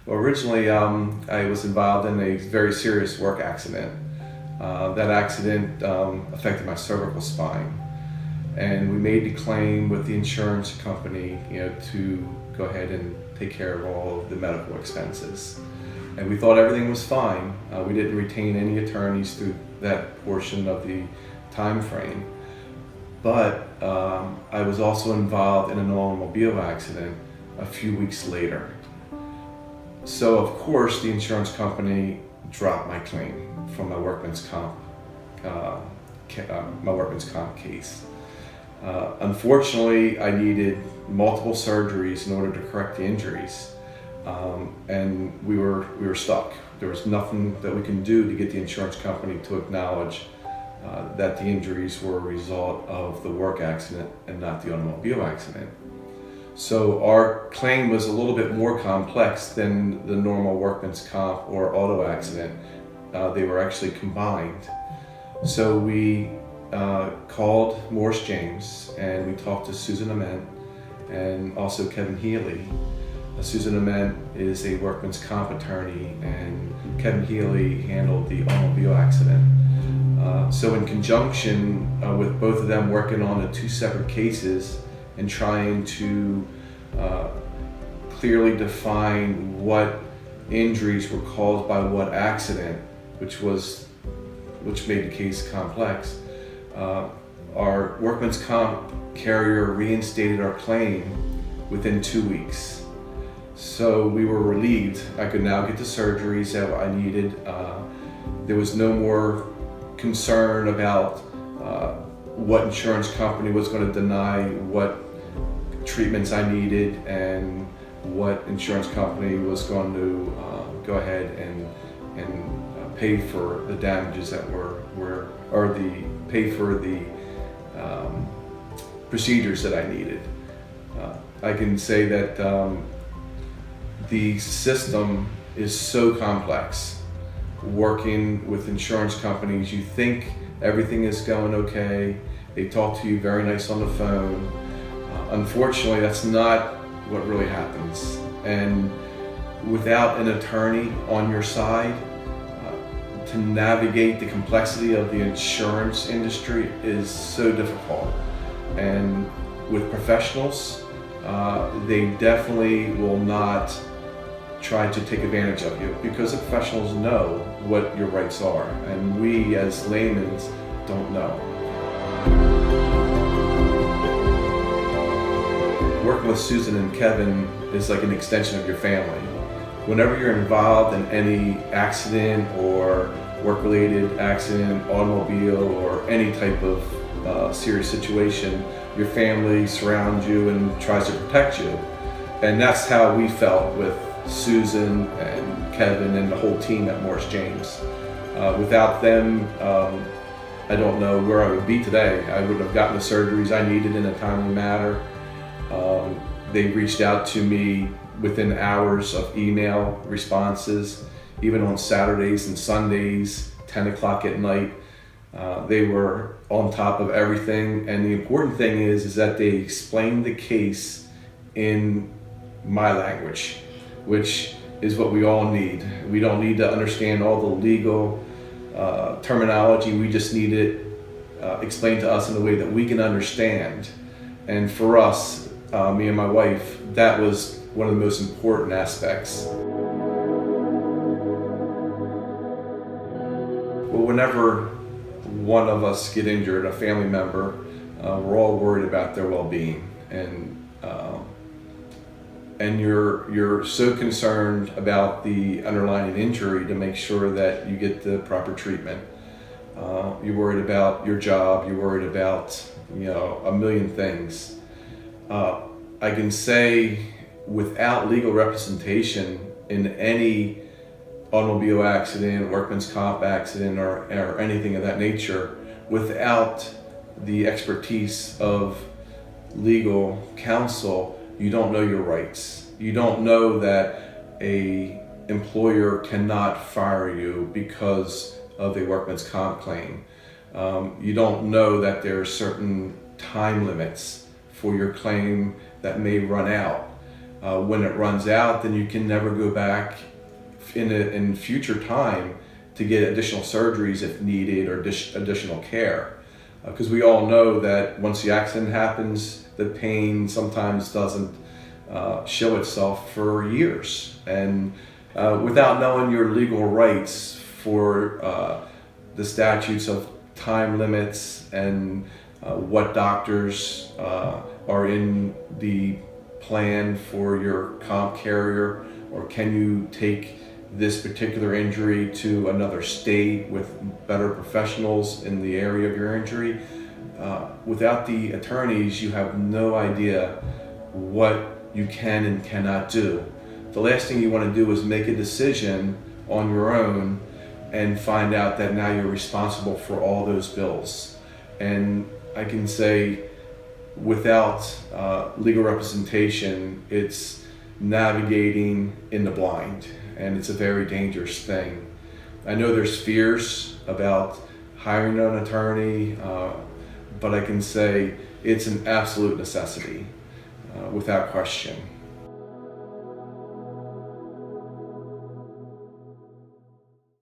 Well, originally, I was involved in a very serious work accident. That accident affected my cervical spine, and we made the claim with the insurance company, to go ahead and take care of all of the medical expenses. And we thought everything was fine. We didn't retain any attorneys through that portion of the time frame. But I was also involved in an automobile accident a few weeks later. So of course the insurance company dropped my claim from my workman's comp case. Unfortunately, I needed multiple surgeries in order to correct the injuries, and we were stuck. There was nothing that we can do to get the insurance company to acknowledge that the injuries were a result of the work accident and not the automobile accident. So our claim was a little bit more complex than the normal workman's comp or auto accident. They were actually combined. So we called Morris James and we talked to Susan Ament and also Kevin Healy. Susan Ament is a workman's comp attorney and Kevin Healy handled the automobile accident. So in conjunction with both of them working on the two separate cases and trying to clearly define what injuries were caused by what accident, which made the case complex, our workman's comp carrier reinstated our claim within 2 weeks. So we were relieved. I could now get the surgeries that I needed. There was no more concern about what insurance company was going to deny what treatments I needed and what insurance company was going to go ahead and pay for the damages that pay for the procedures that I needed. I can say that the system is so complex. Working with insurance companies, you think everything is going okay. They talk to you very nice on the phone. Unfortunately, that's not what really happens. And without an attorney on your side, to navigate the complexity of the insurance industry is so difficult. And with professionals, they definitely will not try to take advantage of you because the professionals know what your rights are, and we as laymen don't know. Working with Susan and Kevin is like an extension of your family. Whenever you're involved in any accident or work-related accident, automobile, or any type of serious situation, your family surrounds you and tries to protect you. And that's how we felt with Susan and Kevin and the whole team at Morris James. Without them, I don't know where I would be today. I wouldn't have gotten the surgeries I needed in a timely manner. They reached out to me within hours of email responses, even on Saturdays and Sundays, 10 o'clock at night. They were on top of everything, and the important thing is that they explained the case in my language, which is what we all need. We don't need to understand all the legal terminology. We just need it explained to us in a way that we can understand. And for us, me and my wife, that was one of the most important aspects. Well, whenever one of us get injured, a family member, we're all worried about their well-being, and you're so concerned about the underlying injury to make sure that you get the proper treatment. You're worried about your job. You're worried about a million things. I can say, without legal representation in any automobile accident, workman's comp accident, or anything of that nature, without the expertise of legal counsel, you don't know your rights. You don't know that a employer cannot fire you because of a workman's comp claim. You don't know that there are certain time limits for your claim that may run out. When it runs out, then you can never go back in future time to get additional surgeries if needed or additional care. Because we all know that once the accident happens, the pain sometimes doesn't show itself for years. And without knowing your legal rights for the statutes of time limits and what doctors are in the plan for your comp carrier, or can you take this particular injury to another state with better professionals in the area of your injury. Without the attorneys, you have no idea what you can and cannot do. The last thing you want to do is make a decision on your own and find out that now you're responsible for all those bills. And I can say, without legal representation, it's navigating in the blind, and it's a very dangerous thing. I know there's fears about hiring an attorney, but I can say it's an absolute necessity, without question.